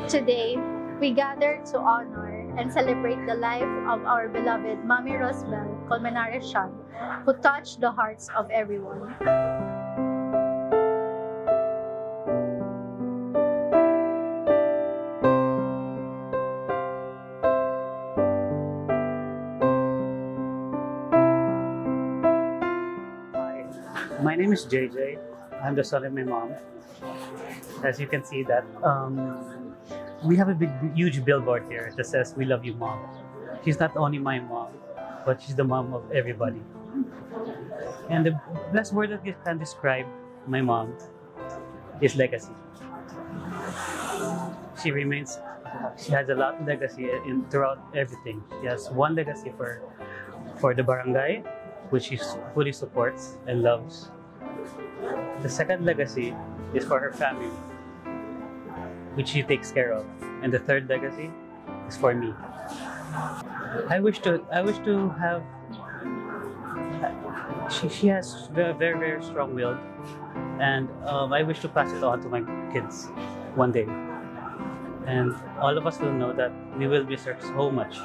Today, we gather to honor and celebrate the life of our beloved Mami Rosbel Colmenares Sian, who touched the hearts of everyone. Hi, my name is JJ. I'm the son of my mom. As you can see that we have a huge billboard here that says "We love you, mom." She's not only my mom, but she's the mom of everybody. And the best word that can describe my mom is legacy. She remains. She has a lot of legacy throughout everything. She has one legacy for the barangay, which she fully supports and loves. The second legacy is for her family, which she takes care of, and the third legacy is for me. I wish to have. She has very strong-willed, and I wish to pass it on to my kids one day. And all of us will know that we will miss her so much,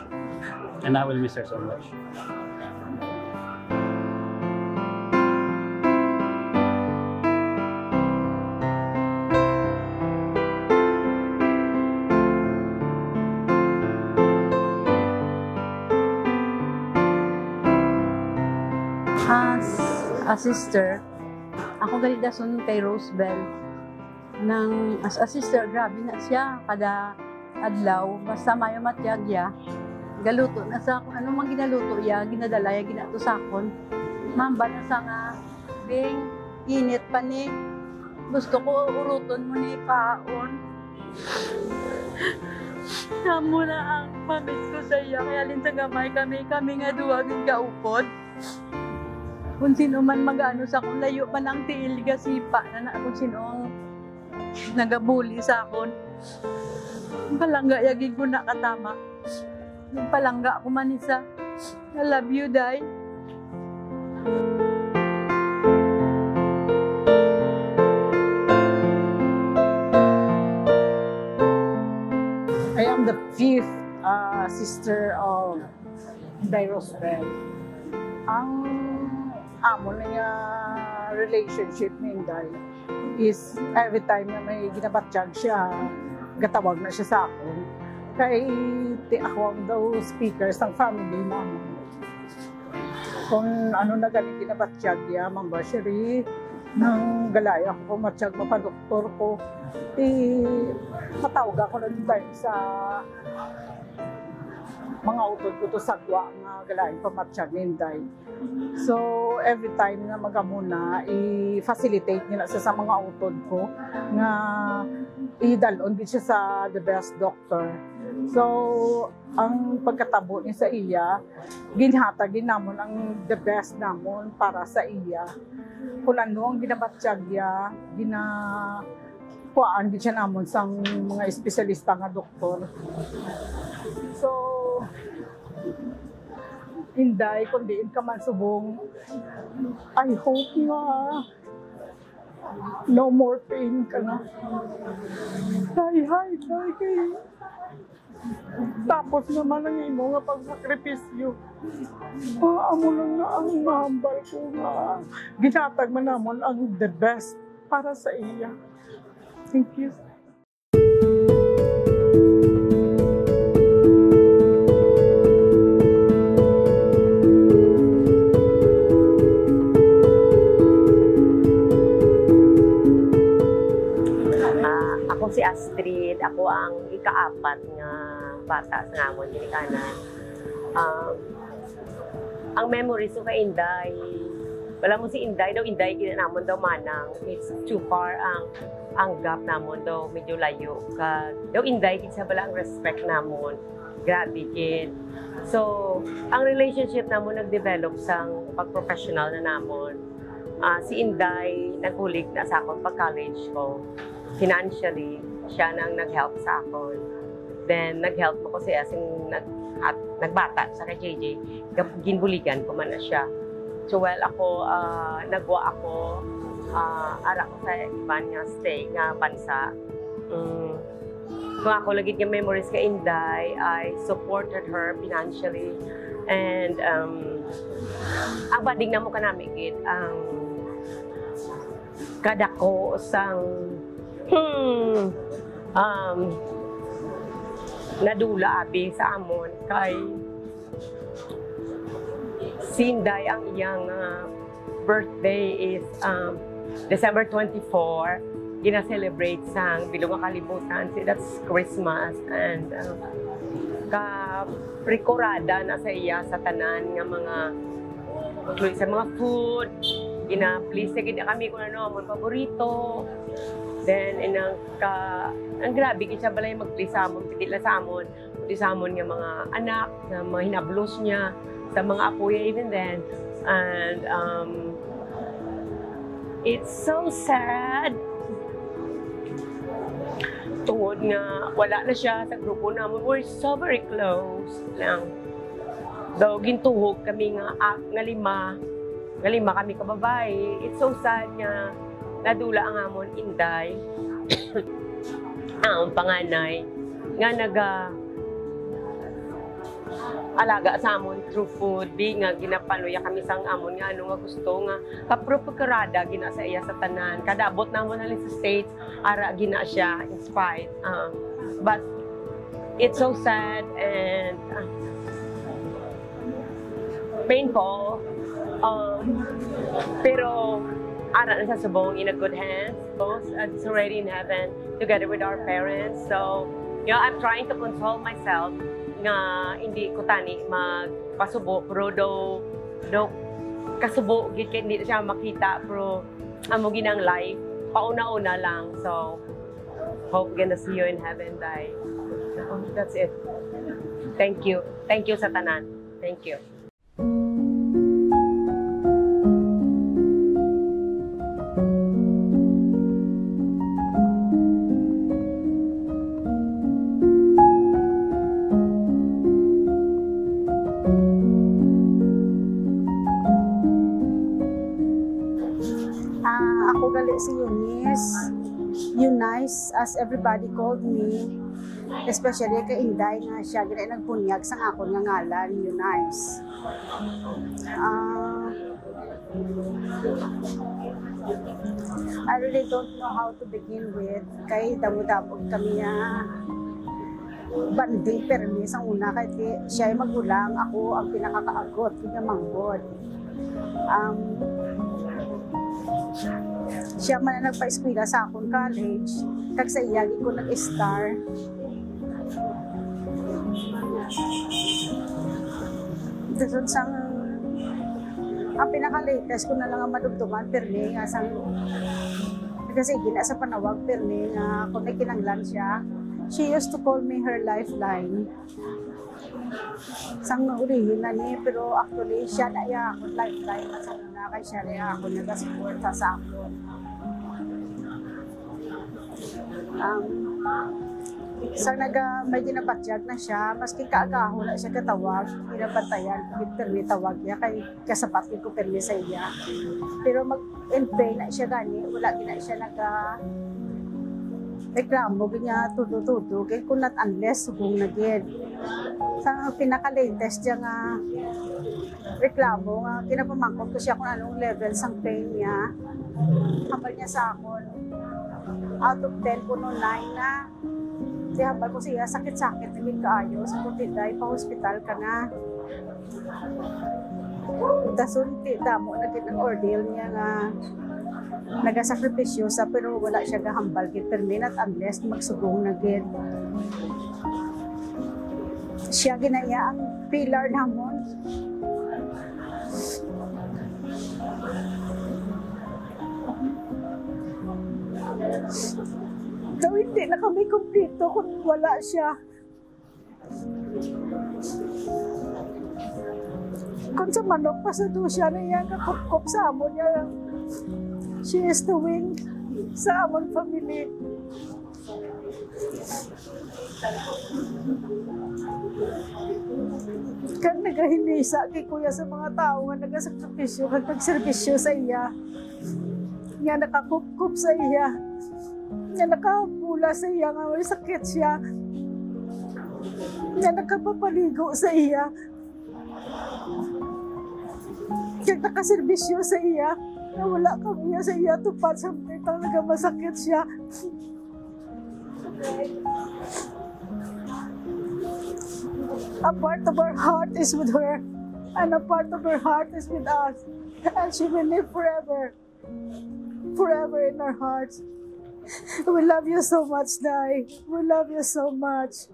and I will miss her so much. As a sister, ako galidason kay Rosbel. As a sister, grabe na siya kada adlaw. Basta mayo matyag ya, galuto na sa kung ano mang ginaluto ya, ginadala ya, ginato sa akon. Mamba na sa nga, Bing, init pa ni. Gusto ko uruton mo ni paon. Amo na ang pamit ko sa iya, kaya lin sa gamay kami nga duwag ng kaupod. Kung sino man mag-ano sa akon, layo pa ng tiil, gasipa na kung sino ang nagabuli sa akon. Palangga, yagig ko na katama. Yung palangga ko man isa. I love you, Day. I am the fifth sister of Day Rosbel. Ang amo niya relationship ni Inday is every time na may ginabatsyag siya, gatawag na siya sa akin. Kaya ako ang daw speakers ng family namin. Kung ano na galing ginabatsyag niya, Mamba Sheri, nang galaya ko, matsyag mapadoktor ko, matawag ako na tayo sa mga utod ko to sagwa nga galain pamatsyag ni Inday. So, every time na magamuna, i-facilitate niya na sa mga utod ko nga idalon din siya sa the best doctor. So, ang pagkatabo niya sa iya, ginhatagin namon ang the best namon para sa iya. Kung ano ang ginabatsyag niya, kuhaan din siya namon sa mga espesyalista nga doktor. So, Inday, kung diin ka man subong, I hope nga no more pain ka na. Day, kay. Tapos naman ang imo nga pagsakripisyo. Amo lang nga ang mahambal ko nga. Ginatag man namon ang the best para sa iya. Thank you. Ako si Astrid, ako ang ika-apat nga bata sa namon ginikanan. Ang memories ko kay Inday, wala mo si Inday ginanamon daw manang. It's too far ang gap namon daw, medyo layo. Daw Inday sa bala ang respect namon. Grabe kid. So, ang relationship namon nag-develop sang pag-professional na namon. Si Inday naghulig na sa akon pag-college ko. Financially, siya nang nag-help sa akon. Then, nag-help ko kasi as nagbata sa kay JJ, ginbuligan ko man na siya. So, well, ako, nagwa ako, ara ko sa iban nga stay nga bansa. kung ako lagi nga memories ka Inday, I supported her financially. And ang banding na mo ka namin gid ang kadako sang nadula abi sa amon kay Sinday ang iyang birthday is December 24. Gina-celebrate sang bilong kalibutan. See, that's Christmas. And ka-rekorada na sa iya sa tanan nga mga sa mga food. Gina-please na gina kami kung ano ang paborito. Then, ang grabe, kita balay mag-please sa amon, pitila sa amon, puti sa amon nga mga anak, sa mga hinablos niya, sa mga apoya even then. And it's so sad. Tungod nga, wala na siya sa grupo namin. We're so very close lang. Daw, gintuhog kami nga lima kami kababae. It's so sad nga nadula ang amon Inday. Ang panganay nga alaga sa amon through food, nga ginapanuya kami sang amon nga ano nga gusto nga kapropagkarada gina sa iya sa tanan. Kada abot namon halin sa States, ara gina siya in spite. But it's so sad and painful. Pero ara na sa subong in a good hands. Both it's already in heaven together with our parents. So, you know, I'm trying to console myself nga hindi ko tani magpasubo pero do kasubo gid kay hindi siya makita pero amo ginang life pauna-una lang. So hope gonna see you in heaven, Day. So, that's it. Thank you sa tanan. Thank you. Ako gali si Eunice, as everybody called me, especially kay Inday nga siya gina nagbunyag sa akon nga ngalan, Eunice. I really don't know how to begin with kay damo-damo kami nga banding permi sa una kay siya ay magulang, ako ang pinakakaagot kinamanggod. Siya man na nagpa-eskwela sa akong college, kag sa iyagi ko nag-star. Dason sang ang pinaka-latest ko na lang ang madugtungan permi nga sang kasi gina sa panawag permi nga kung may kinanglan siya. She used to call me her lifeline. Sang ulihin na niya, pero actually siya na iya akong lifeline na sa na kay siya na ako nag-suporta sa akon. Sang may ginabatyag na siya, maski kaagaho na siya katawag, ginabantayan, permi tawag niya, kay kasapatin ko permi sa iya. Pero mag-enpay na siya gani, wala gina siya reklamo, ganyan, tudo-tudo, kaya kung not unless, subong na gid. Sa pinaka-latest niya nga reklamo, nga kinapamangkot ko siya kung anong level sang pain niya. Hambal niya sa akon, out of 10 puno 9 na. Di hambal ko siya, sakit-sakit, hindi kaayo, sa kutiday, pa-hospital ka na. Dasun, damo na ordeal niya nga nagasakripisyo sa pero wala siya gahambal gid permi not unless magsugong na gid. Siya ginaya ang pillar namon. So hindi na kami kumpleto kung wala siya. Kung sa manok pa sa siya na yan, kakup-kup sa amon niya. She is the wing sa amon family. Kang nagahinisa kay kuya sa mga tao nga nagasakripisyo, kag nagserbisyo sa iya. Nga nakakup-kup sa iya. Nga nakapula sa iya nga may sakit siya. nga nakapapaligo sa iya, nga nakaserbisyo sa iya, na wala kami sa iya tupad sa mga talaga masakit siya. A part of our heart is with her, and a part of her heart is with us, and she will live forever, forever in our hearts. We love you so much, Dai. We love you so much.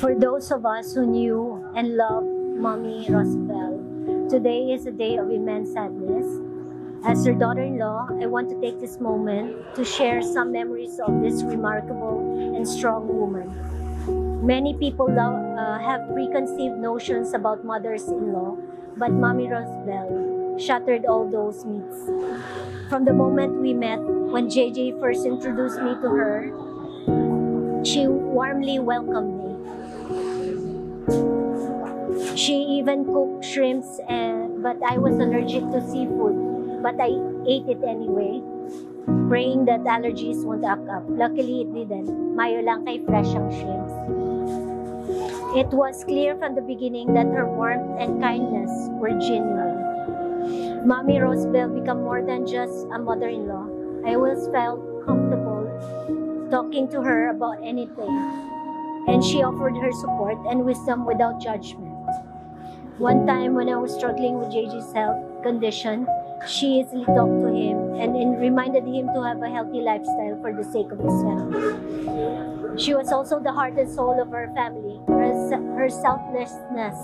For those of us who knew and loved Mommy Rosbel, today is a day of immense sadness. As her daughter-in-law, I want to take this moment to share some memories of this remarkable and strong woman. Many people have preconceived notions about mothers-in-law, but Mommy Rosbel shattered all those myths. From the moment we met, when JJ first introduced me to her, she warmly welcomed me. She even cooked shrimps, but I was allergic to seafood, but I ate it anyway, praying that allergies won't act up. Luckily, it didn't. Mayo lang kay fresh ang shrimps. It was clear from the beginning that her warmth and kindness were genuine. Mommy Rosbel became more than just a mother-in-law. I always felt comfortable talking to her about anything, and she offered her support and wisdom without judgment. One time when I was struggling with JJ's health condition, she easily talked to him and reminded him to have a healthy lifestyle for the sake of his health. She was also the heart and soul of her family. Her selflessness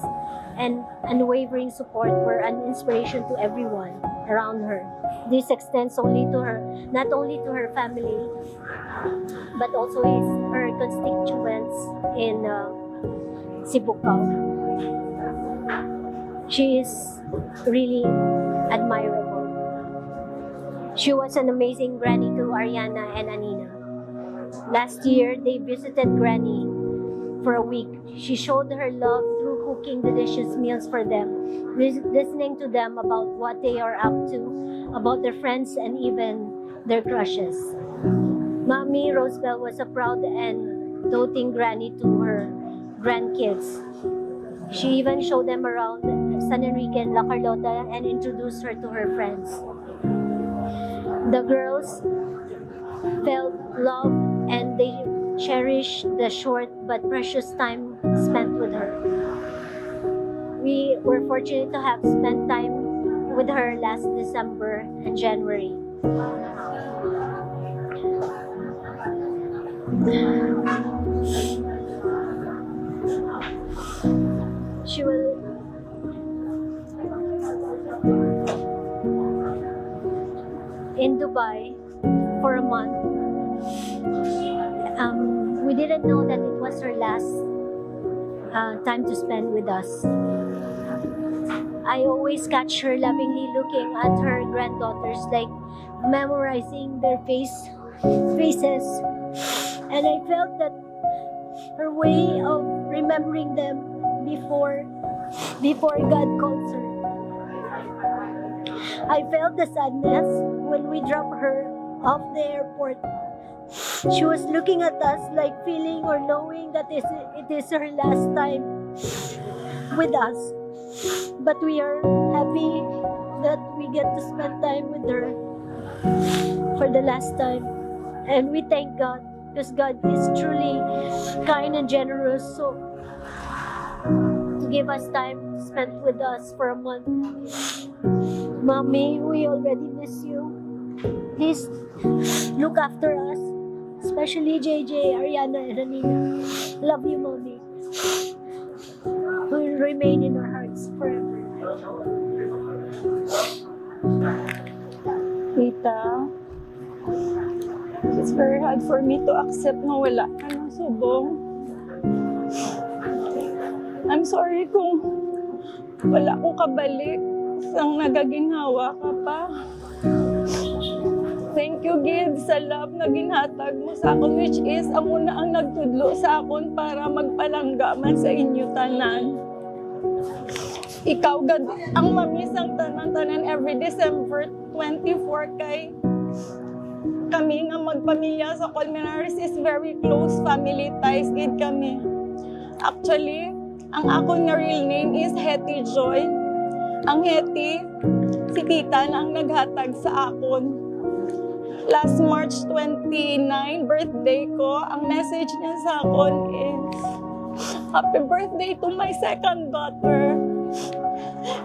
and unwavering support were an inspiration to everyone around her. This extends only to her, not only to her family, but also her constituents in Sibukao. She is really admirable. She was an amazing granny to Ariana and Anina. Last year, they visited Granny for a week. She showed her love through cooking delicious meals for them, listening to them about what they are up to, about their friends and even their crushes. Mommy Rosbel was a proud and doting granny to her grandkids. She even showed them around San Enrique and La Carlota and introduced her to her friends. The girls felt love and they cherished the short but precious time spent with her. We were fortunate to have spent time with her last December and January. She will in Dubai for a month. We didn't know that it was her last time to spend with us. I always catch her lovingly looking at her granddaughters, like memorizing their faces, and I felt that her way of remembering them before God calls her. I felt the sadness when we dropped her off the airport. She was looking at us like feeling or knowing that it is her last time with us. But we are happy that we get to spend time with her for the last time. And we thank God because God is truly kind and generous. So to give us time to spend with us for a month. Mommy, we already miss you. Please look after us, especially JJ, Ariana, and Anina. Love you, Mommy. Will remain in our hearts forever. Tita, it's very hard for me to accept na wala ka ng subong. I'm sorry kung wala akong kabalik sang nagaginhawa ka pa. Thank you, Gid, sa love na ginhatag mo sa akon, which is amo na ang nagtudlo sa akon para magpalangga man sa inyo tanan. ikaw gad ang mamis ang tanan-tanan every December 24 kay kami nga magpamilya sa Colmenares is very close family ties gid kami. Actually, ang akong nga real name is Hetty Joy. Ang Hetty, si tita na ang naghatag sa akon. Last March 29, birthday ko, ang message niya sa akon is, "Happy birthday to my second daughter."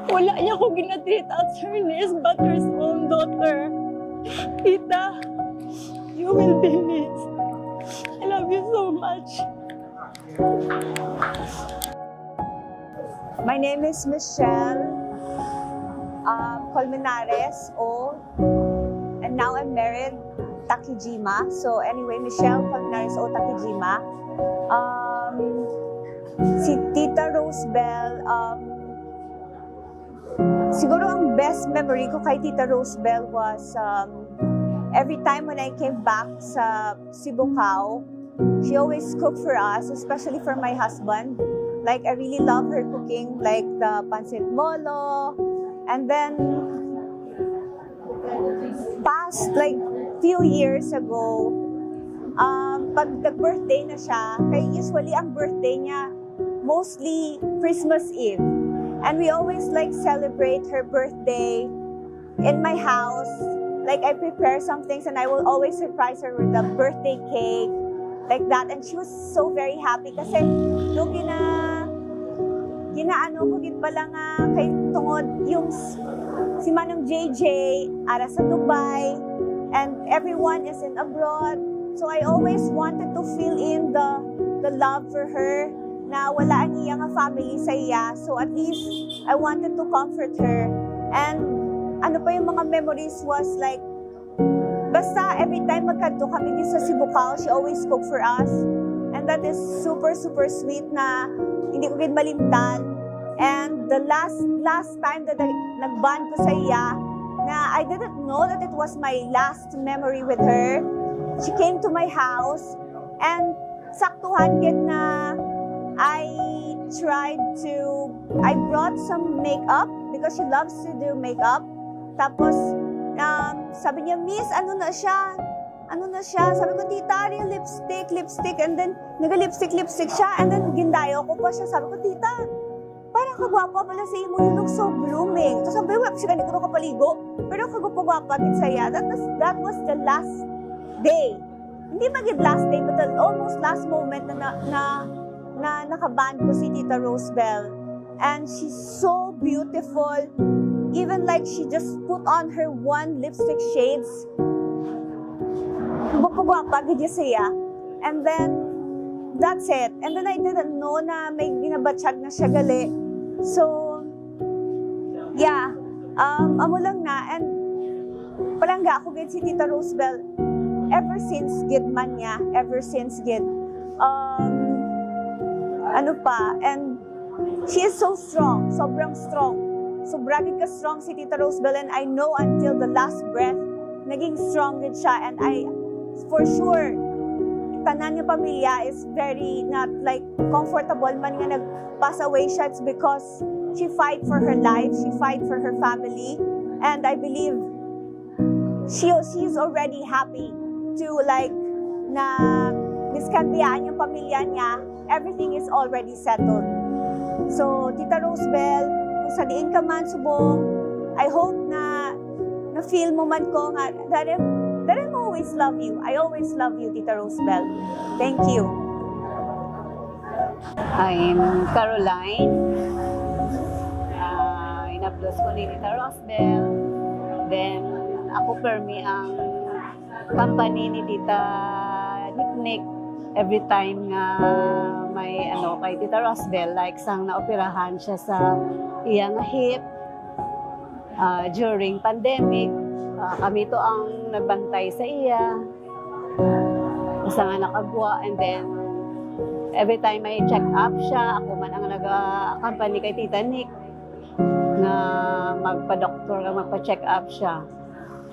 Wala niya ko ginatreat as her daughter's own daughter. Tita, you will be missed. I love you so much. My name is Michelle Colmenares O, and now I'm married Takijima. So anyway, Michelle Colmenares O Takijima. Si Tita Rosebel, siguro ang best memory ko kay Tita Rosebel was every time when I came back sa Sibugao, she always cooked for us, especially for my husband. Like, I really love her cooking, like the pancit molo. And then, past like few years ago, pag nag-birthday na siya, kaya usually ang birthday niya, mostly Christmas Eve. And we always like celebrate her birthday in my house. Like, I prepare some things and I will always surprise her with a birthday cake, like that. And she was so very happy kasi nung ginaano ko gid pala nga kay tungod yung si Manong JJ ara sa Dubai and everyone is in abroad. So I always wanted to fill in the love for her na wala ang iyang family sa iya. So at least I wanted to comfort her. And ano pa yung mga memories was like, basta every time magkadto kami din sa Sibugao, she always cook for us. And that is super, super sweet na hindi ko gid malimtan. And the last time that nagband ko sa iya, na I didn't know that it was my last memory with her. She came to my house and saktuhan gid na I brought some makeup because she loves to do makeup. Tapos, sabi niya, "Miss, ano na siya? Sabi ko, "Tita, lipstick." And then, nag-lipstick siya. And then, gindayo ko pa siya. Sabi ko, "Tita, parang kagwapa pala sa imo. You look so blooming." So, sabi ko, "Siya, hindi ko kapaligo. Pero kagwapa-gwapa din saya." That was the last day. Hindi maging last day, but the almost last moment na nakaband ko si Tita Rosebel. And she's so beautiful. Even like she just put on her one lipstick shades. Gwapa gid siya. And then, that's it. And then I didn't know na may ginabatsyag na siya gali. So, yeah. Amo lang na. And palangga ako gid si Tita Rosebel. Ever since gid man niya. Ever since gid. And she is so strong. Sobrang strong. Sobrang gid ka strong si Tita Rosebel. And I know until the last breath, naging strong gid siya. And for sure, tanan niya pamilya is very not like comfortable man nga nag-pass away siya. It's because she fight for her life, she fight for her family, and I believe she's already happy to like na miskantiyaan yung pamilya niya. Everything is already settled. So, Tita Rosebel, kung sa diin ka man subong, I hope na feel mo man ko nga that I always love you. I always love you, Tita Rosebel. Thank you. I'm Caroline. Inaplos ko ni Tita Rosebel. Then, ako permi ang company ni Tita Nick every time nga may kay Tita Rosebel, like sang naoperahan siya sa iyang hip during pandemic. Kami to ang nagbantay sa iya. Isa nga nakagwa, and then every time may check up siya, ako man ang nag-accompany kay Tita Nick na magpa-doktor, magpa-check up siya.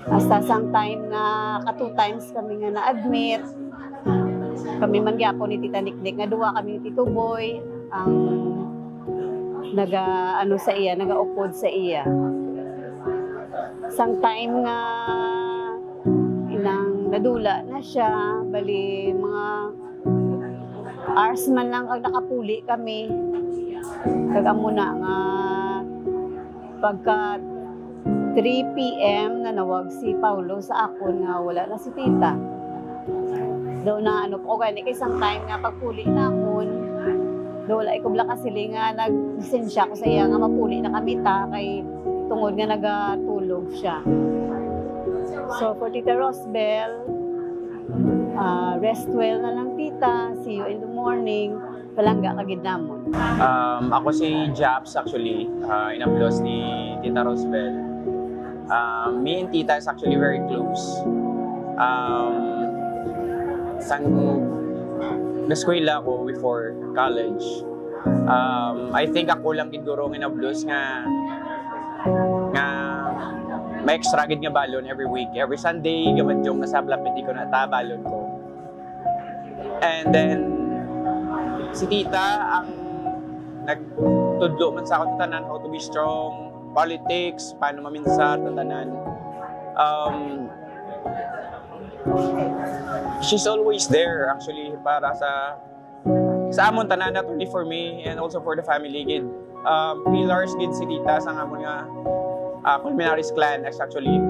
Hasta sometime na 2 times kami nga na-admit. Kami man gyapon ni Tita Nick nga duwa kami ni Tito Boy ang ano sa iya, nagaupod sa iya. Sang time nga inang nadula na siya, bali mga hours man lang ang nakapuli kami. Kagamo na nga pagka 3 p.m. na nawag si Paulo sa akon nga wala na si tita. Daw na ano po gani kay isang time nga pagpuli namon. Daw wala ikubla kasi nga nag-lisensya ko sa iya nga mapuli na kami ta kay tungod nga nagatulog siya. So for Tita Rosbel, rest well na lang tita. See you in the morning. Palangga kagid namon. Ako si Japs actually, inaplos ni Tita Rosbel. Me and Tita is actually very close. Sang na-eskwela ako before college. I think ako lang siguro ng inaplos nga may extra gid nga balon every week. Every Sunday, gaman yung nasa plapiti ko na balon ko. And then, si tita ang nagtudlo man sa ako tanan how to be strong, politics, paano maminsar, tanan. She's always there actually para sa amon tanan, not only for me and also for the family gid. Pillars gid si tita sa amon nga Colmenares clan actually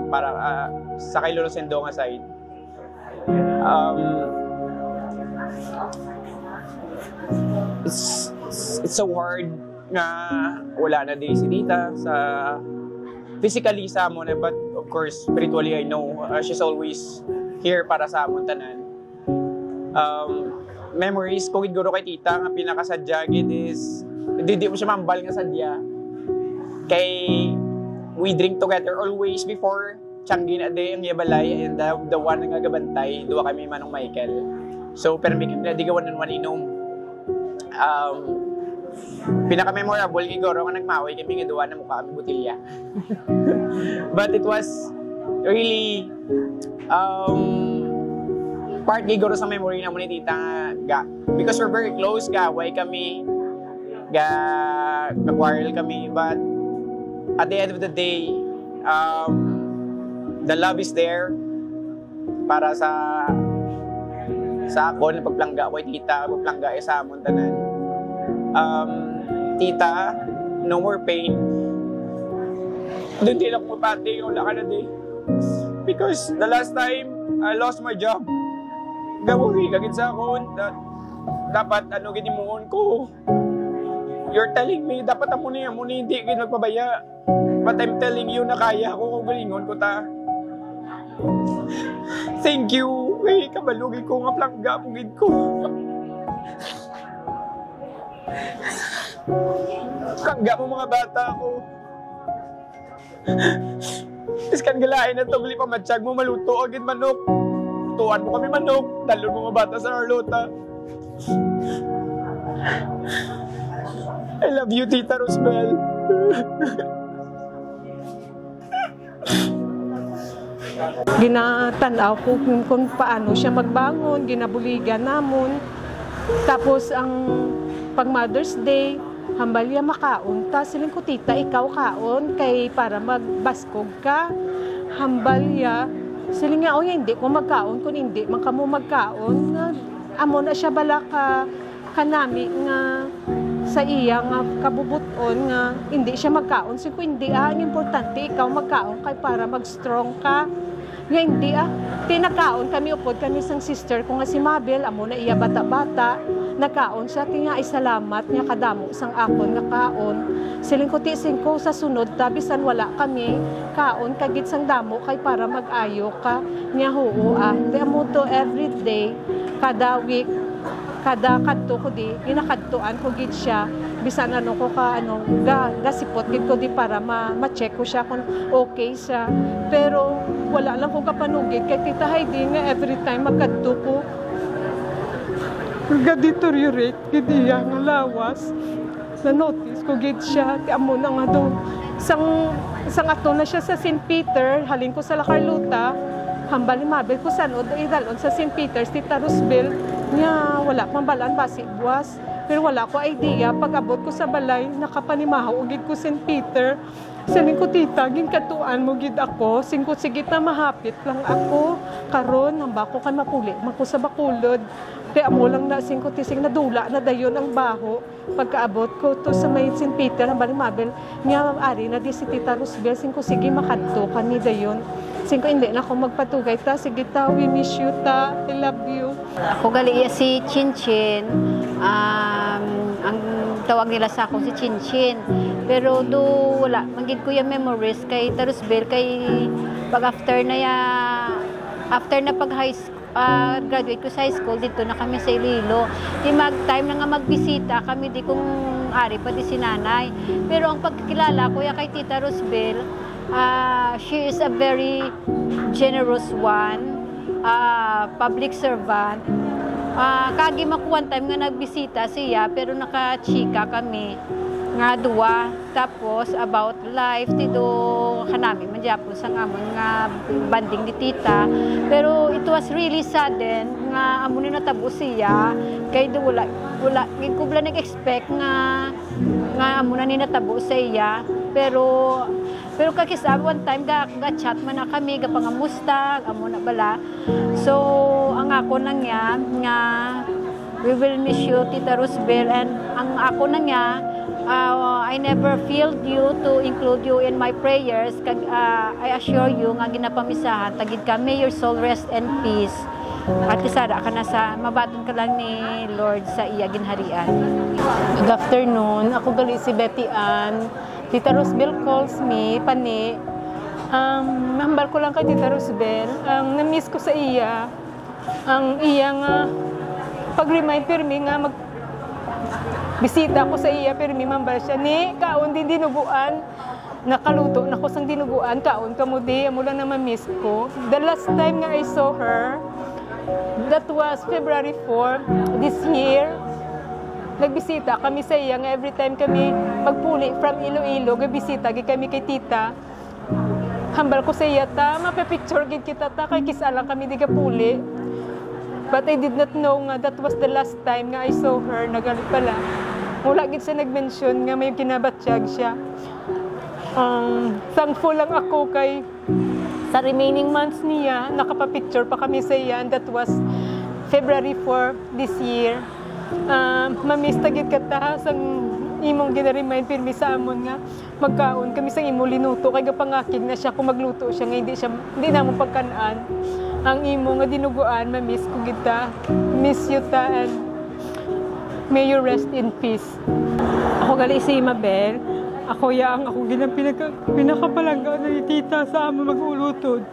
para sa kay Lolo Sendo nga side. It's so hard nga wala na din si tita sa physically sa amon, but of course spiritually I know she's always here para sa amon tanan. Memories ko gid guro kay tita nga pinakasadya gid is di mo siya mambal nga sadya kay we drink together always before Tianggi na day ang yabalay and the one nga gabantay duwa kami manong Michael. So pero may kami na di gawan ng inom. Pinaka-memorable siguro nga nagmaoy kami nga duwa na mukha kami butilya. But it was really part siguro sa memory na mo ni tita nga because we're very close, gaway kami, nag-quarrel kami, but at the end of the day, the love is there para sa ako na pagplangga ko tita, pagplangga sa amon tanan. Tita, no more pain. Hindi lang mapati yung wala ka na di. Because the last time I lost my job, gawin kagid sa akon that dapat ginimuon ko. You're telling me dapat amo ni hindi gid magpabaya. But I'm telling you na kaya ko kung galingon ko ta. Thank you. Hey, kabalugi ko nga plangga pugid ko. Kangga mo mga bata ko. Iskan galain na tubli pa matsyag mo maluto agad manok. Tuan mo kami manok. Dalon mo mga bata sa Arlota. I love you, Tita Rosbel. Ginatanaw ko kung paano siya magbangon, ginabuligan namon. Tapos ang pag Mother's Day, hambal ya makaon. Ta siling ko tita, ikaw kaon kay para magbaskog ka. Hambal ya siling nga hindi ko magkaon kung hindi man kamo magkaon. Amo na siya bala ka kanami nga sa iya nga kabubuton nga hindi siya magkaon. So kung hindi ang importante ikaw magkaon kay para mag-strong ka. Nga hindi tinakaon kami upod kami sang sister ko nga si Mabel, amo na iya bata-bata. Nakaon siya, tinga ay salamat niya kadamo sang akon nga kaon. Siling ko tising ko sa sunod, tabisan wala kami, kaon kagit sang damo kay para mag-ayo ka. Nga hoo Di amo to everyday, kada week, kada kadto ko di, ginakadtoan ko gid siya. Bisan ko gasipot gid ko di para ma-check ko siya kung okay siya. Pero wala lang ko kapanugid kay Tita Heidi nga every time magkadto ko. Ga-deteriorate gid iya nga lawas. Na-notice ko gid siya, ti amo na nga do. Sang ato na siya sa St. Peter, halin ko sa La Carlota. Hambal ni Mabel ko sanod idalon sa St. Peter's, Tita Rosbel, nga wala pang balaan basi buwas. Pero wala ko idea. Pag abot ko sa balay, nakapanimahaw, ugid ko St. Peter. Sabi ko, tita, ginkatuan mo gid ako. Singko, sige ta, mahapit lang ako. Karon, ang bako kay mapuli. Mako sa bakulod. Kaya mo lang na singko, tising nadula na dayon ang baho. Pagkaabot ko to sa may St. Peter, ang balimabel, nga ari na di si Tita Rosbel. Singko, sige, makadto kami dayon. Singko, hindi na ako magpatugay ta. Sige ta, we miss you ta. I love you. Ako gali si Chinchin. Ang tawag nila sa ako si Chinchin. Pero do wala, magid ko yung memories kay Tarusbel kay pag after na pag high school, graduate ko sa high school dito na kami sa Iloilo. Di time na nga magbisita kami di kung ari pati si nanay. Pero ang pagkilala ko kay Tita Rosbel, she is a very generous one, public servant. Kagi makuwan time nga nagbisita siya pero nakachika kami nga duwa. Tapos about life tido kanami man gyapon sang amon nga banding ni tita. Pero it was really sudden nga amo ni natabo siya kay do wala gid ko bala nag-expect nga amo na ni natabo sa iya. Pero kakisa one time ga-chat man na kami gapangamusta amo na bala. So ang ako nang nga we will miss you Tita Rosbel, and ang ako nang I never failed you to include you in my prayers. I assure you nga ginapamisahan tagid ka, may your soul rest and peace. At isara ka na sa mabaton ka lang ni Lord sa iya ginharian. Good afternoon. Ako gali si Betty Ann. Tita Rosbel calls me, pani. Mahambal ko lang kay Tita Rosbel. Ang na-miss ko sa iya, ang iya nga pag-remind pirmi nga bisita ko sa iya pirmi mambal siya ni kaon din dinuguan. Nakaluto na ko sang dinuguan, kaon ka mo di, amo lang na ma-miss ko. The last time nga I saw her, that was February 4 this year. Nagbisita kami sa iya nga every time kami magpuli from Iloilo, gabisita gid kami kay tita. Hambal ko sa iya ta, mapapicture gid kita ta kay kisa lang kami di kapuli. But I did not know nga that was the last time nga I saw her. Nagalit pala. Mula gid sa nag-mention nga may kinabatsyag siya. Thankful lang ako kay sa remaining months niya, nakapapicture pa kami sa iya, and that was February 4 this year. Mamiss tagid ka ta sang imong gina-remind pirmi sa amon nga magkaon kami sang imo linuto kay gapangakig na siya kung magluto siya nga hindi na mo pagkanaan. Ang imo nga dinuguan, mamiss ko kita. Miss you ta, and may you rest in peace. Ako gali si Mabel. Ako ako ginang pinakapalangga na ni tita sa amon mag-ulutod.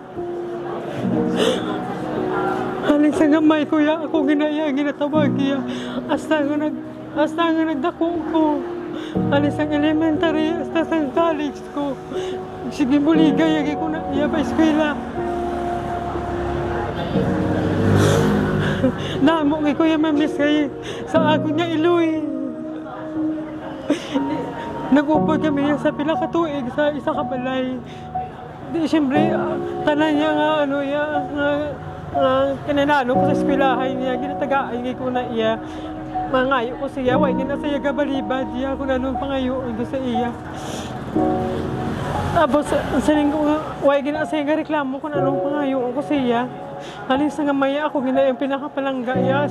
Haling sa gamay ko ako ginatawag iya. Hasta nga nagdako ko. Haling sa elementary, hasta sa college ko. Sige buligay, yagi ko na iya pa eskwela. Namo kay kuya mamiss kay sa ako niya iluy. Nag-upod kami sa pila ka tuig sa isa ka balay. Di siyempre tanan niya nga kinanalo ko sa eskwelahay niya, ginatagaan ko na iya. Mangayo ko siya, way na siya gabalibad niya kung anong pangayoon ko sa iya. Tapos sa linggo nga, way gina siya reklamo kung anong pangayoon ko siya. Alis sa gamay ako, yung pinakapalangga iya,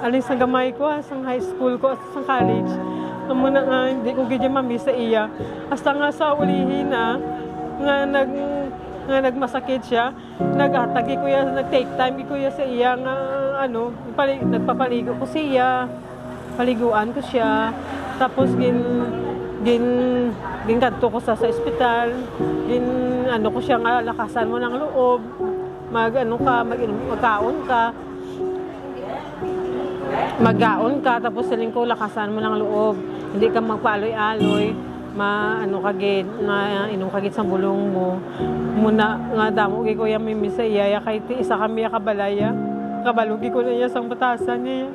alis sa gamay ko, sa high school ko, sa college. Amo na nga, hindi ko gidya mami sa iya. Hasta nga sa ulihin na, nga nagmasakit siya, nag-atagi ko ya, nag-take time ko ya sa iya, nga nagpapaligo ko siya, paliguan ko siya, tapos ginkanto ko sa ospital, ko siya nga, lakasan mo ng loob, maggaon ka, tapos saling ko lakasan mo ng loob, hindi ka magpaaloy-aloy, inom kagid sa bulong mo. Muna nga damo gi ko ya mimisa iya kay isa kami kabalaya. Kabalugi ko na iya sang batasan niya.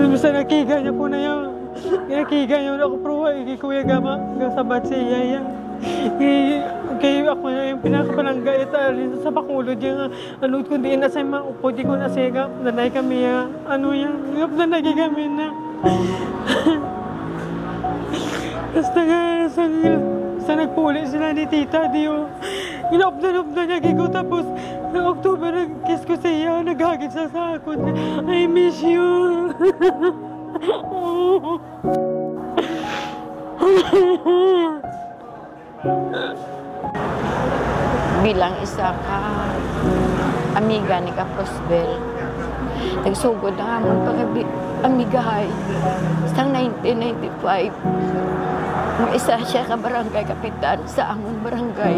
Basta nakiga niya po na yan. Nakiga niya ako pruwa. Kuya Gama, sabat siya yan. Kaya ako na yung pinakabalangga sa Bacolod yung ano kundi na sa mga upo di ko na siga nanay kami ano yan nanay kami na basta nga sa nagpuli sila ni tita diyo inopna niya gigo tapos ng October nag-kiss ko siya naghagit sa sakot I miss you. Bilang isa ka amiga ni Kaprosbel, nagsugod na amon pag-amigahay sa 1995. Ang isa siya ka barangay kapitan sa amon barangay.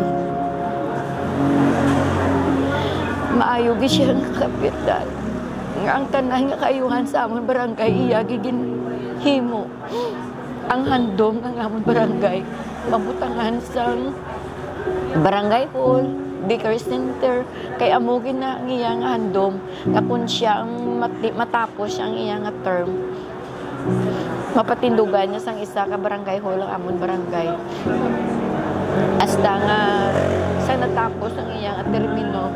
Maayo siya nga kapitan. Nga ang tanay nga kayuhan sa amon barangay iya gigin himo. Ang handom ng amon barangay mabutangan sa barangay hall, Baker Center, kay amugin na ang iyang handom na kung siya ang matapos ang iyang term. Mapatindugan niya sang isa ka barangay hall ang amon barangay. Hasta nga sa natapos ang iyang termino,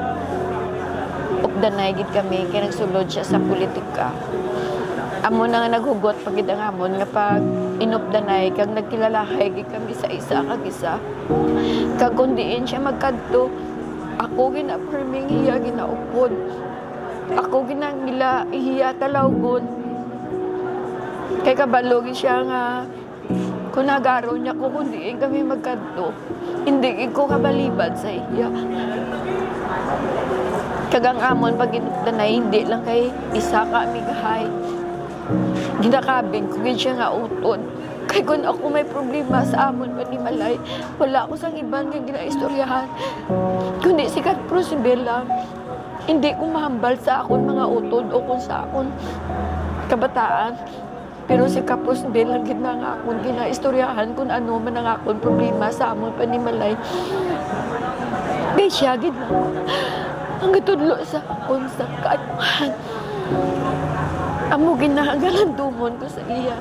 updanay gid kami kay nagsulod siya sa politika. Amon na nga naghugot pagid ang amon nga pag inupdanay kag nagkilalahay gid kami sa isa kag isa. Kag kun diin siya magkadto, ako gina-perming hiya ginaupod. Ako ginangila hiya talawgon. Kay kabalo gid siya nga kun nagaro niya ko kun diin kami magkadto. Hindi ko kabalibad sa iya. Kagang amon pag inupdanay hindi lang kay isa ka amigahay. Ginakabing ko gid siya nga utod. Kay kung ako may problema sa amon panimalay, wala ako sang iban nga ginaistoryahan. Kundi si Kaprosbel lang, hindi ko mahambal sa akon mga utod o kung sa akon kabataan. Pero si Kaprosbel lang gid nga akon ginaistoryahan kung ano man ang akon problema sa amon panimalay. Kay siya gid ang gatudlo sa akon sa kaanuhan. Amo ginahanggalan dumon ko sa iya.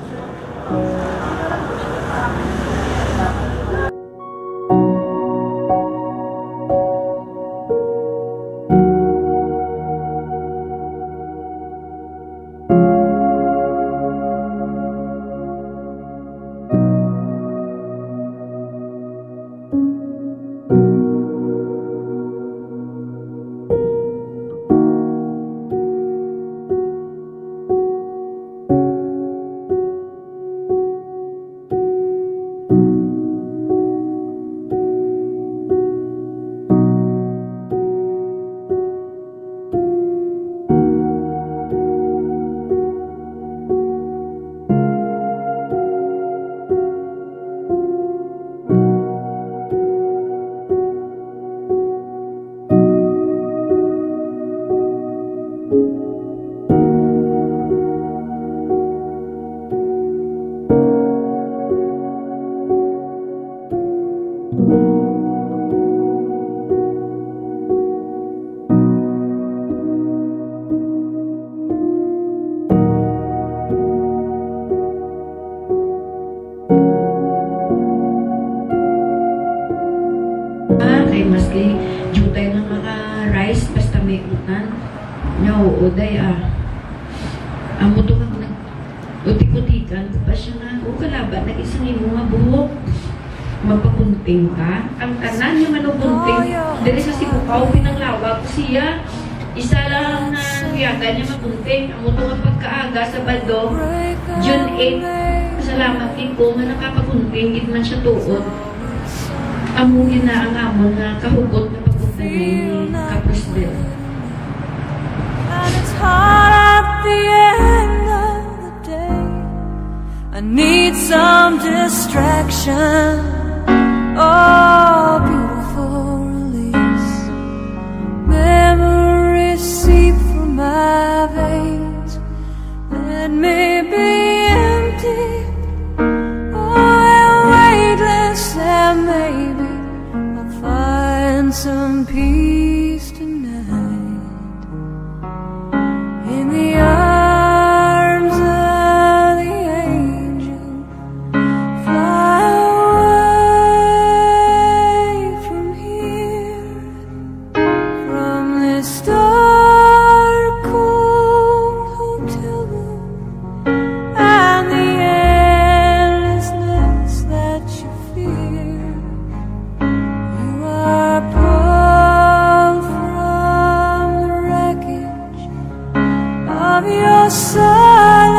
Maski jutay ng mga rice basta may utan. No, uday amo to kag utik-utikan pa siya nga o kalaban nag-isang imo nga buhok magpakunting ka ang tanan niya manukunting dili sa Sibukaw pinanglawa ko siya isa lang na yata niya makunting amo to nga pagkaaga sa Bado June 8 salamat ko nga nakapakunting gid man siya tuod. Amugin na ang amon na kahugot na pagpunta ni Kaprosbel. And it's hard at the end of the day. I need some distraction. Oh, beautiful release. Memories seep from my veins. Let me be empty. Oh, weightless and maybe find some peace tonight in the arms of the angel. Fly away from here, from this dark, cold hotel room and the endlessness that you fear. You are pulled from the wreckage of your silent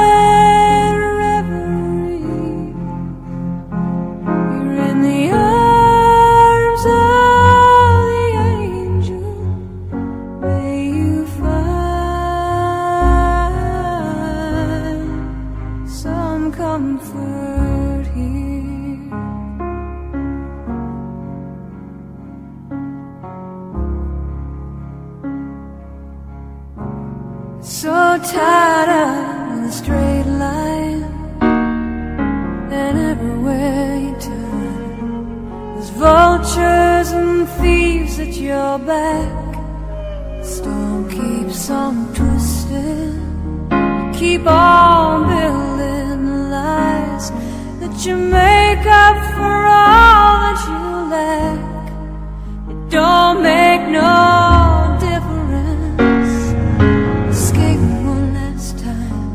reverie. You're in the arms of the angel. May you find some comfort here. So tired of the straight line, and everywhere you turn, there's vultures and thieves at your back. The storm keeps on twisting. You keep on building the lies that you make up for all that you lack. It don't make no difference. Escape one last time.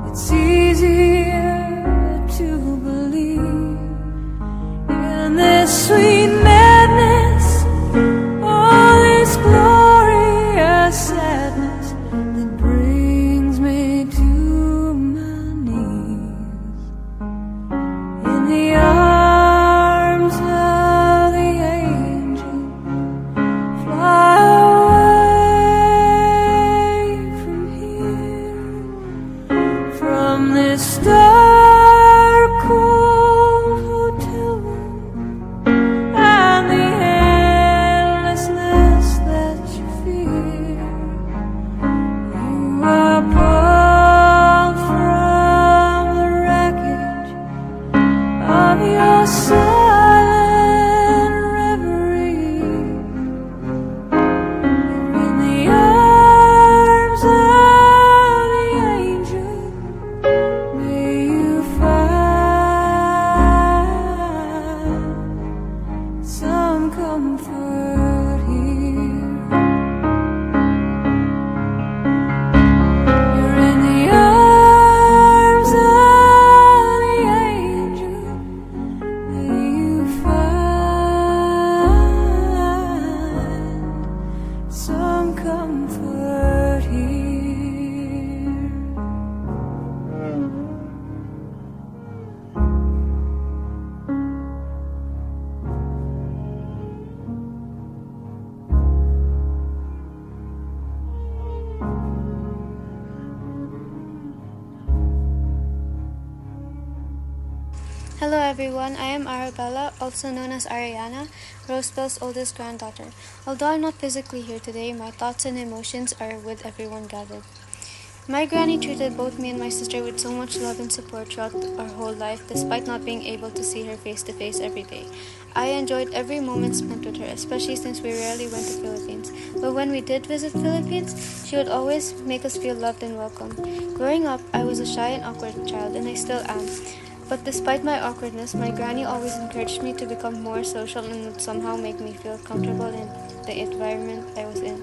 It's easier to believe in this sweet madness, all this glorious sadness that brings me to my knees. In the arms of the angel, fly away from here, from this dark, cold hotel room and the endlessness that you fear. You are pulled from the wreckage of your silent reverie. You're in the arms of the angel. May you find some comfort here. You're in the arms of the angel. May you find some comfort here. Hello everyone, I am Arabella, also known as Ariana, Rosebell's oldest granddaughter. Although I'm not physically here today, my thoughts and emotions are with everyone gathered. My granny treated both me and my sister with so much love and support throughout our whole life, despite not being able to see her face to face every day. I enjoyed every moment spent with her, especially since we rarely went to Philippines. But when we did visit Philippines, she would always make us feel loved and welcome. Growing up, I was a shy and awkward child, and I still am. But despite my awkwardness, my granny always encouraged me to become more social and would somehow make me feel comfortable in the environment I was in.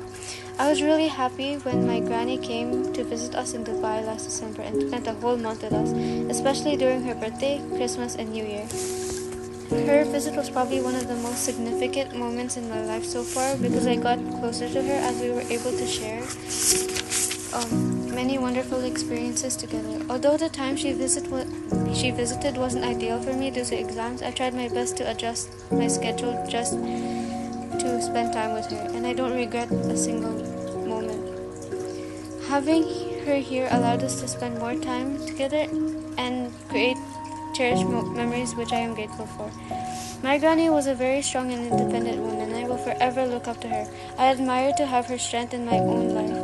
I was really happy when my granny came to visit us in Dubai last December and spent a whole month with us, especially during her birthday, Christmas, and New Year. Her visit was probably one of the most significant moments in my life so far because I got closer to her as we were able to share many wonderful experiences together. Although the time she visited wasn't ideal for me due to exams, I tried my best to adjust my schedule just to spend time with her, and I don't regret a single moment. Having her here allowed us to spend more time together and create cherished memories which I am grateful for. My granny was a very strong and independent woman, and I will forever look up to her. I admire to have her strength in my own life.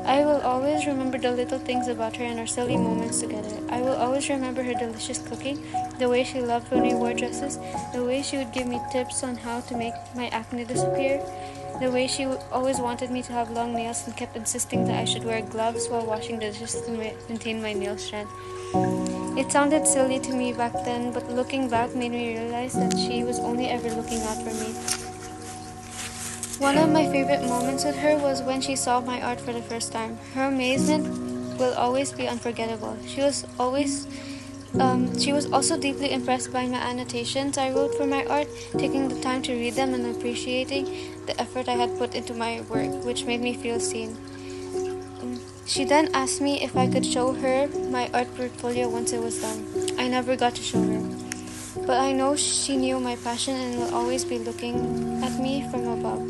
I will always remember the little things about her and our silly moments together. I will always remember her delicious cooking, the way she loved when we wore dresses, the way she would give me tips on how to make my acne disappear, the way she always wanted me to have long nails and kept insisting that I should wear gloves while washing the dishes to maintain my nail strength. It sounded silly to me back then, but looking back made me realize that she was only ever looking out for me. One of my favorite moments with her was when she saw my art for the first time. Her amazement will always be unforgettable. She was also deeply impressed by my annotations I wrote for my art, taking the time to read them and appreciating the effort I had put into my work, which made me feel seen. She then asked me if I could show her my art portfolio once it was done. I never got to show her, but I know she knew my passion and will always be looking at me from above.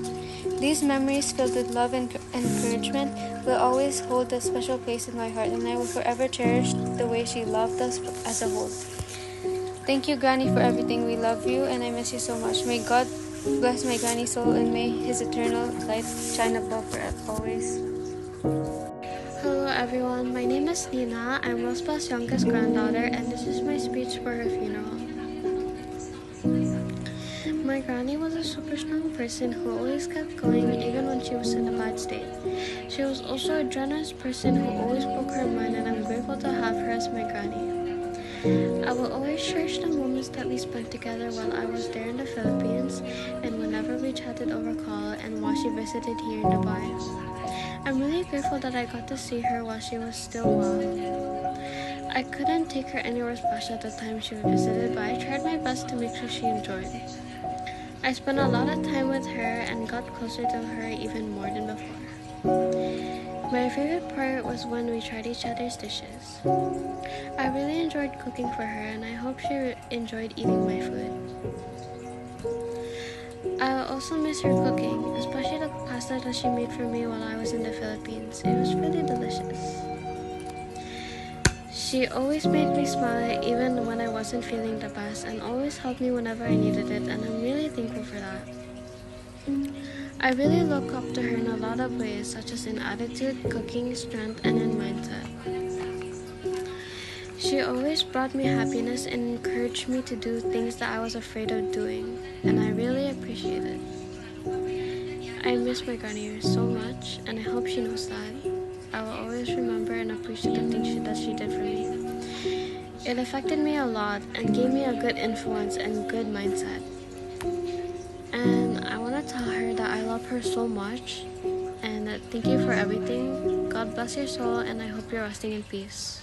These memories filled with love and encouragement will always hold a special place in my heart, and I will forever cherish the way she loved us as a whole. Thank you, Granny, for everything. We love you, and I miss you so much. May God bless my Granny's soul, and may His eternal light shine above her always. Hello everyone, my name is Nina. I'm Rosebell's youngest granddaughter, and this is my speech for her funeral. My granny was a super strong person who always kept going even when she was in a bad state. She was also a generous person who always spoke her mind, and I'm grateful to have her as my granny. I will always cherish the moments that we spent together while I was there in the Philippines, and whenever we chatted over call and while she visited here in Dubai. I'm really grateful that I got to see her while she was still well. I couldn't take her anywhere special at the time she visited, but I tried my best to make sure she enjoyed it. I spent a lot of time with her and got closer to her even more than before. My favorite part was when we tried each other's dishes. I really enjoyed cooking for her, and I hope she enjoyed eating my food. I will also miss her cooking, especially the pasta that she made for me while I was in the Philippines. It was really delicious. She always made me smile even when I wasn't feeling the best, and always helped me whenever I needed it, and I'm really thankful for that. I really look up to her in a lot of ways, such as in attitude, cooking, strength, and in mindset. She always brought me happiness and encouraged me to do things that I was afraid of doing, and I really appreciate it. I miss my granny so much, and I hope she knows that. I will always remember and appreciate the things that she did for me. It affected me a lot and gave me a good influence and good mindset. And I want to tell her that I love her so much, and that thank you for everything. God bless your soul, and I hope you're resting in peace.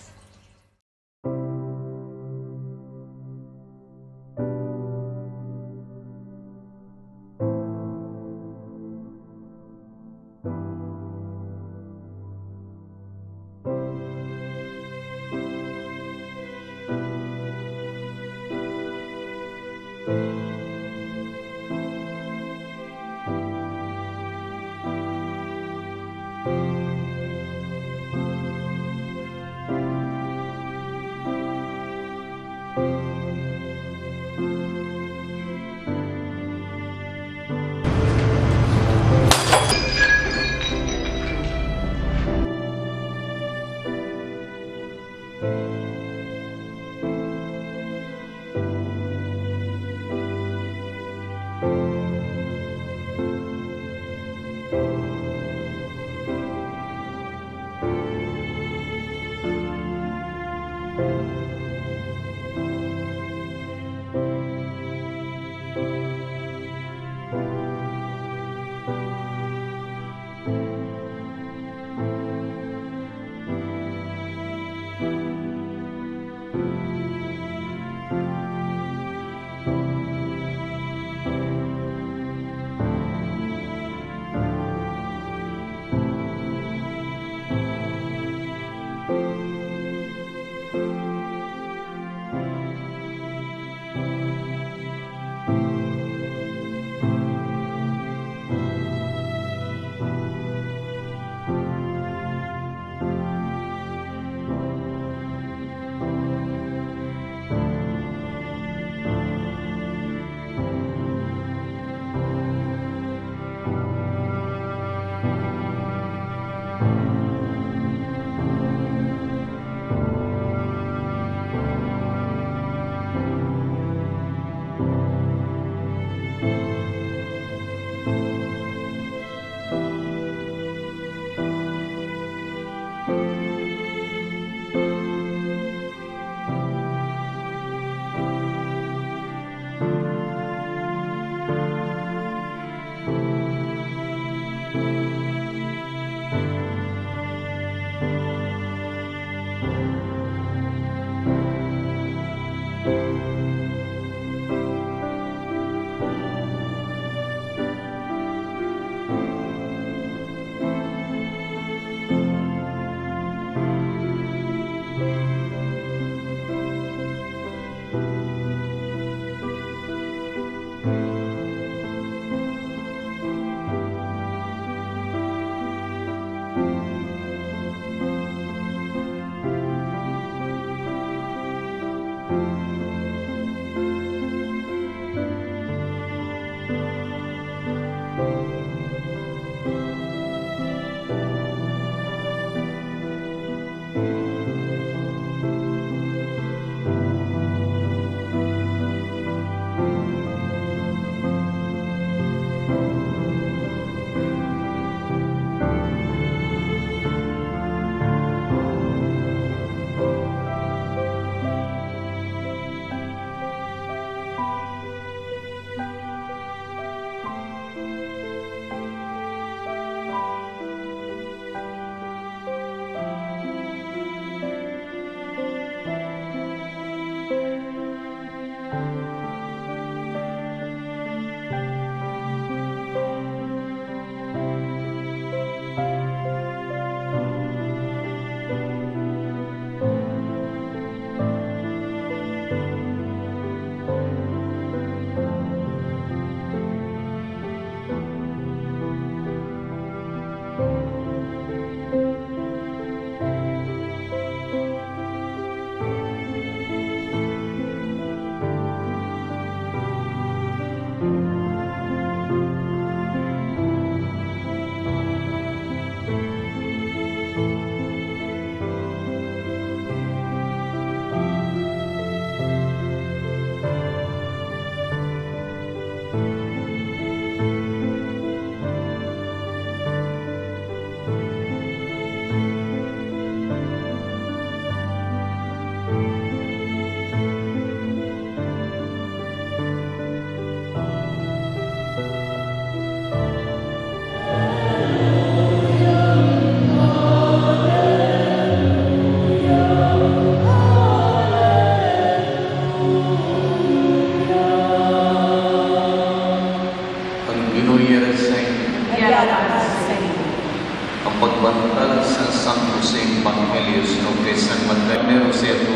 pagbantag sa San Jose Evangelius no kay San Magdaleno sa ito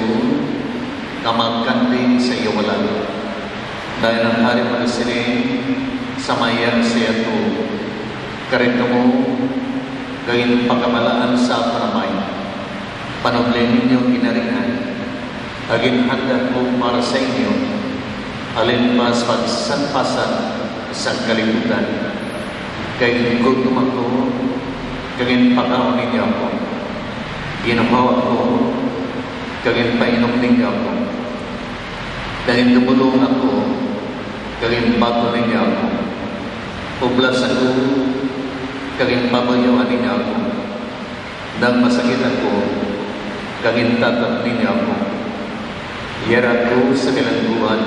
kamagkanding sa iwalan. Dahil ang hari mo sila sa mayan sa ito karito mo gawin pagkamalaan sa paramay. Panublen ninyo kinaringan. Aging handa ko para sa inyo alin pa sa pagsanpasan sa kalibutan. Kaya kung tumakbo, kagin pagkaon ninyo ako. Ginabawa ko, kagin painom ninyo ako. Dahil tumulong ako, kagin bago ninyo ako. Publas ako, kagin pabayuan ninyo ako. Nang masakit ako, kagin tatap ninyo ako. Yarat ko sa bilangguan,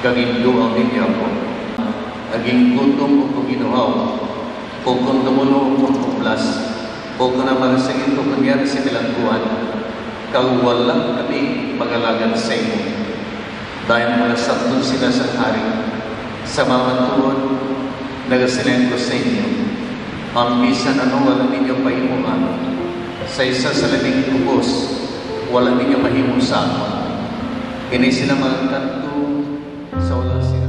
kagin duaw ninyo ako. Aging gutom o ginuhaw, o kung tumulo o puplas, o kung naman sa ito kunyari sa bilangguan, kawalang kami mag-alagan sa inyo. Dahil mga sabdon sila sa hari, sa mga tuwan, nagasilan ko sa inyo. Ang bisan ano wala ninyo pahimuhan, sa isa sa labing kubos, wala ninyo mahimong sa ako. Ini sila mga kanto sa wala sila.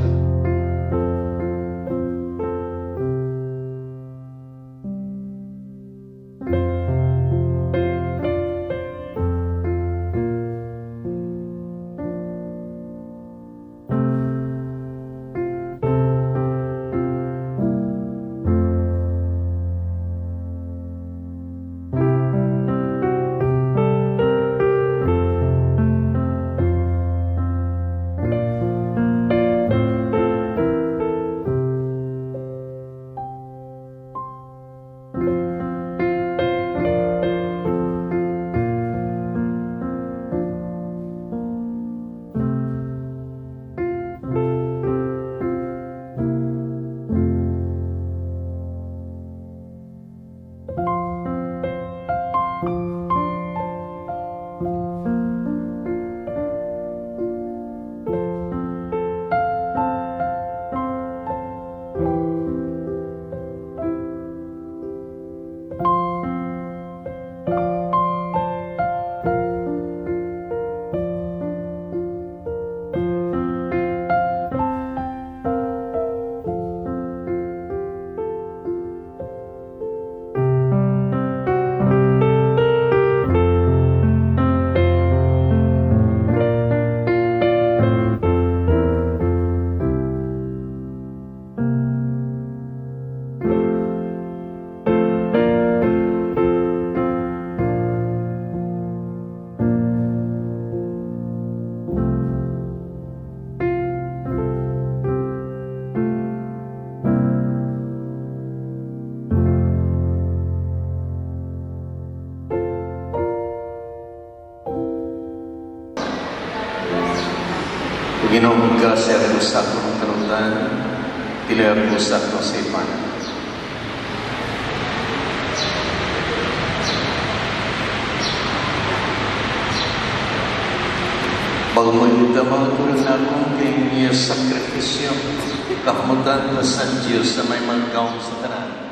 Gracia po sa akong karutan, tila po sa akong sipan. Pagmulit damang tulong na akong kanyang sakripisyo, kahamutan na sa Diyos na may magkaong sa tanan.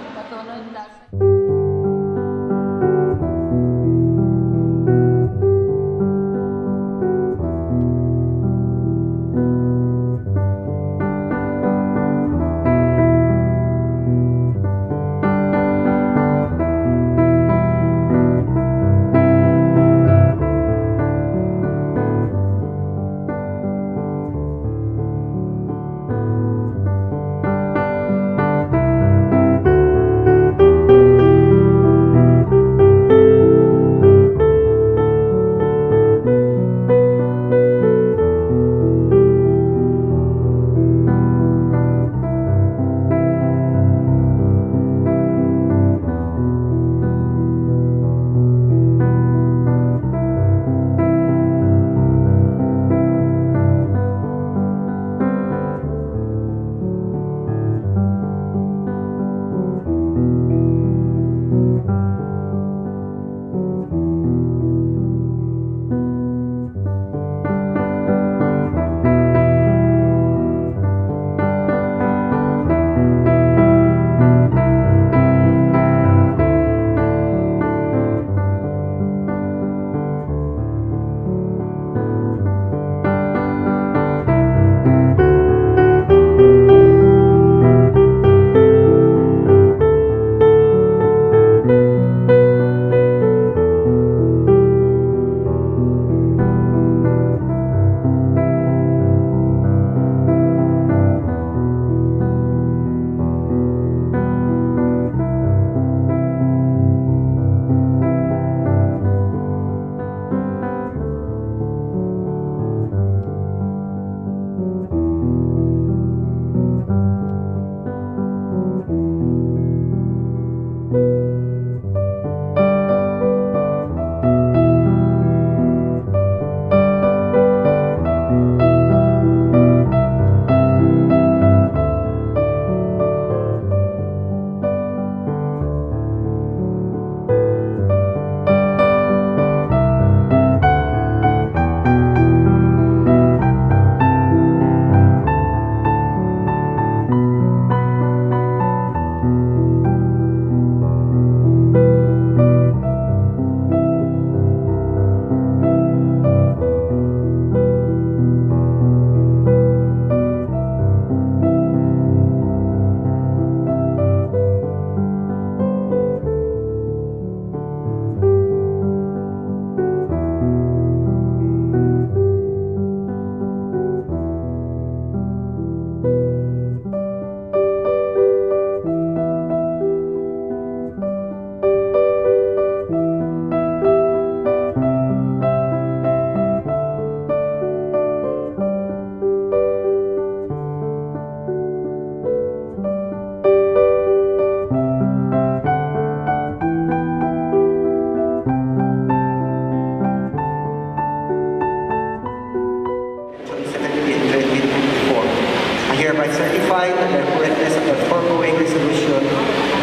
hereby certify the correctness of the foregoing resolution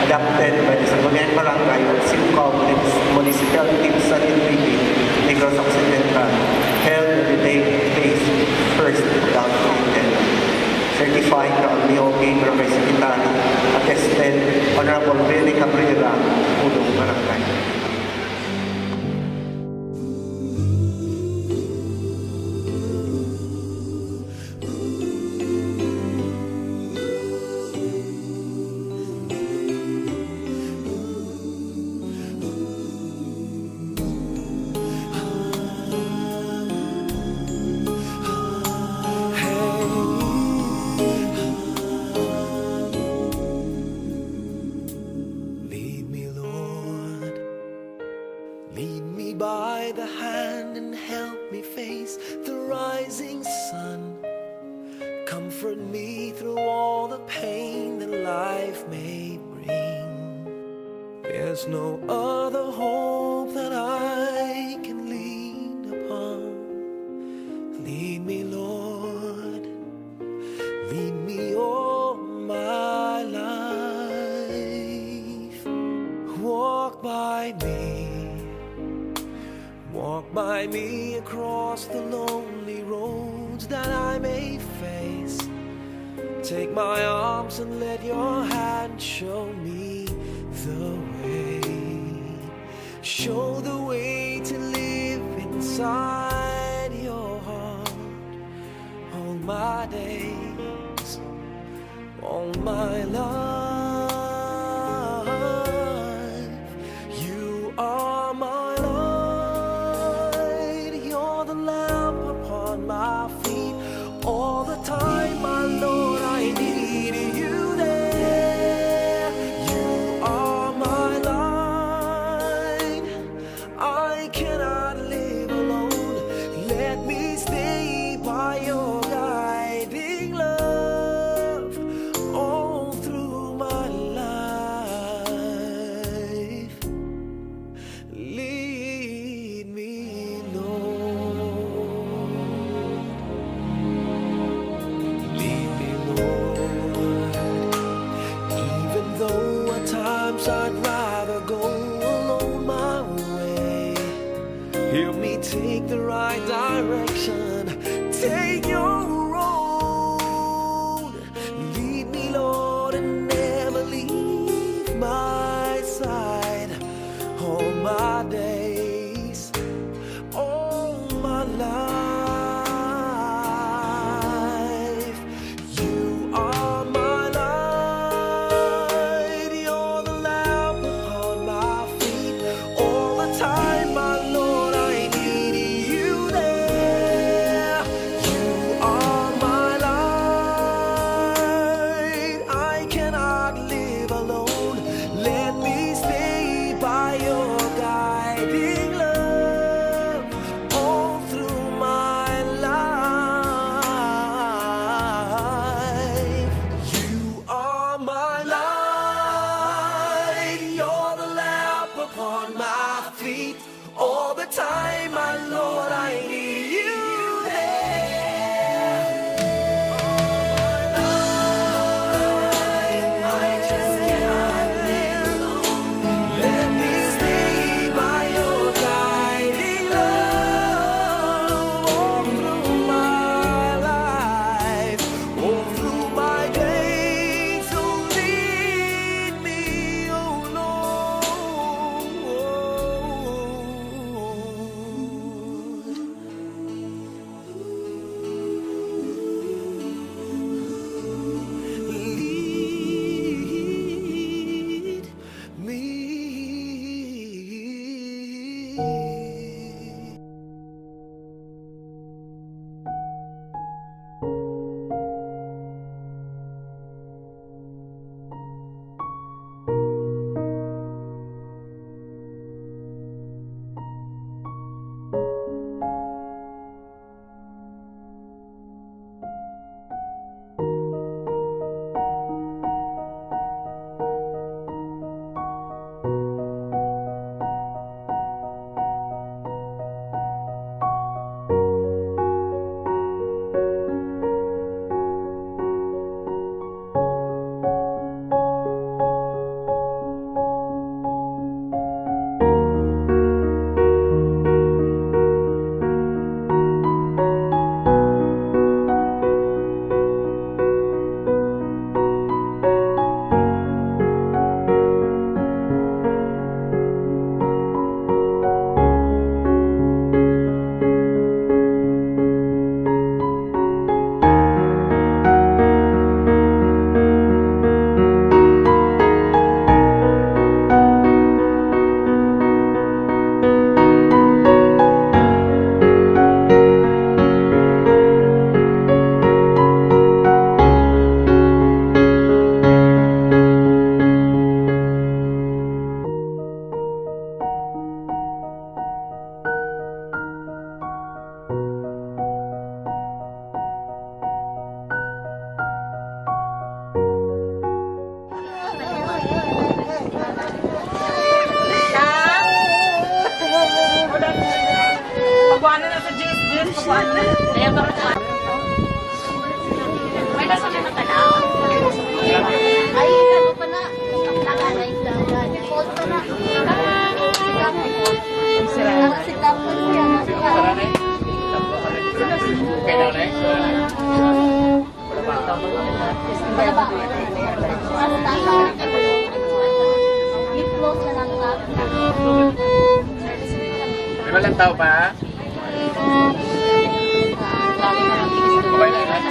adopted by the Sangguniang Barangay of Sibucao Municipality of San Enrique, Negros Occidental, held on the day of 1st, 2010. Certifying the Omnioke Barangay Secretary, attested Honorable Rene Cabrera, Pulong Barangay. By the hand and help me face the rising sun. Comfort me through all the pain that life may bring. There's no other hope that I can lean upon. Lead me, Lord, walk by me across the lonely roads that I may face. Take my arms and let your hand show me the way. Show the way to live inside your heart. All my days, all my life, you are my light. You're the lamp upon my feet. All the time, my Lord, I need you there. You are my light. I cannot live alone. Let me stay by your guiding love all through my life. Lead me, Lord. Lead me, Lord. Even though at times I'd rather go alone my way, help me take the right direction. Take your road. Lead me, Lord, and never leave my side. All my days, all my life, you are my light. You're the lamp upon my feet. All the time, my Lord, I need you there. You are my light. I cannot live alone. Let me stay by your guiding love all through my life. You are my light. You're the lamp upon my feet. All the time, my Lord, I need you there. I just cannot live alone. Let me stay by your guiding love all through my life, all through my days. So lead me, oh Lord. Lead me. Pagwanan na sa Jis, pagwanan. Kaya ba rin? May nasa na natalaw. Ay, ano pa na? Default pa na. Walang tao pa? Okay lang yan.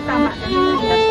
Tama.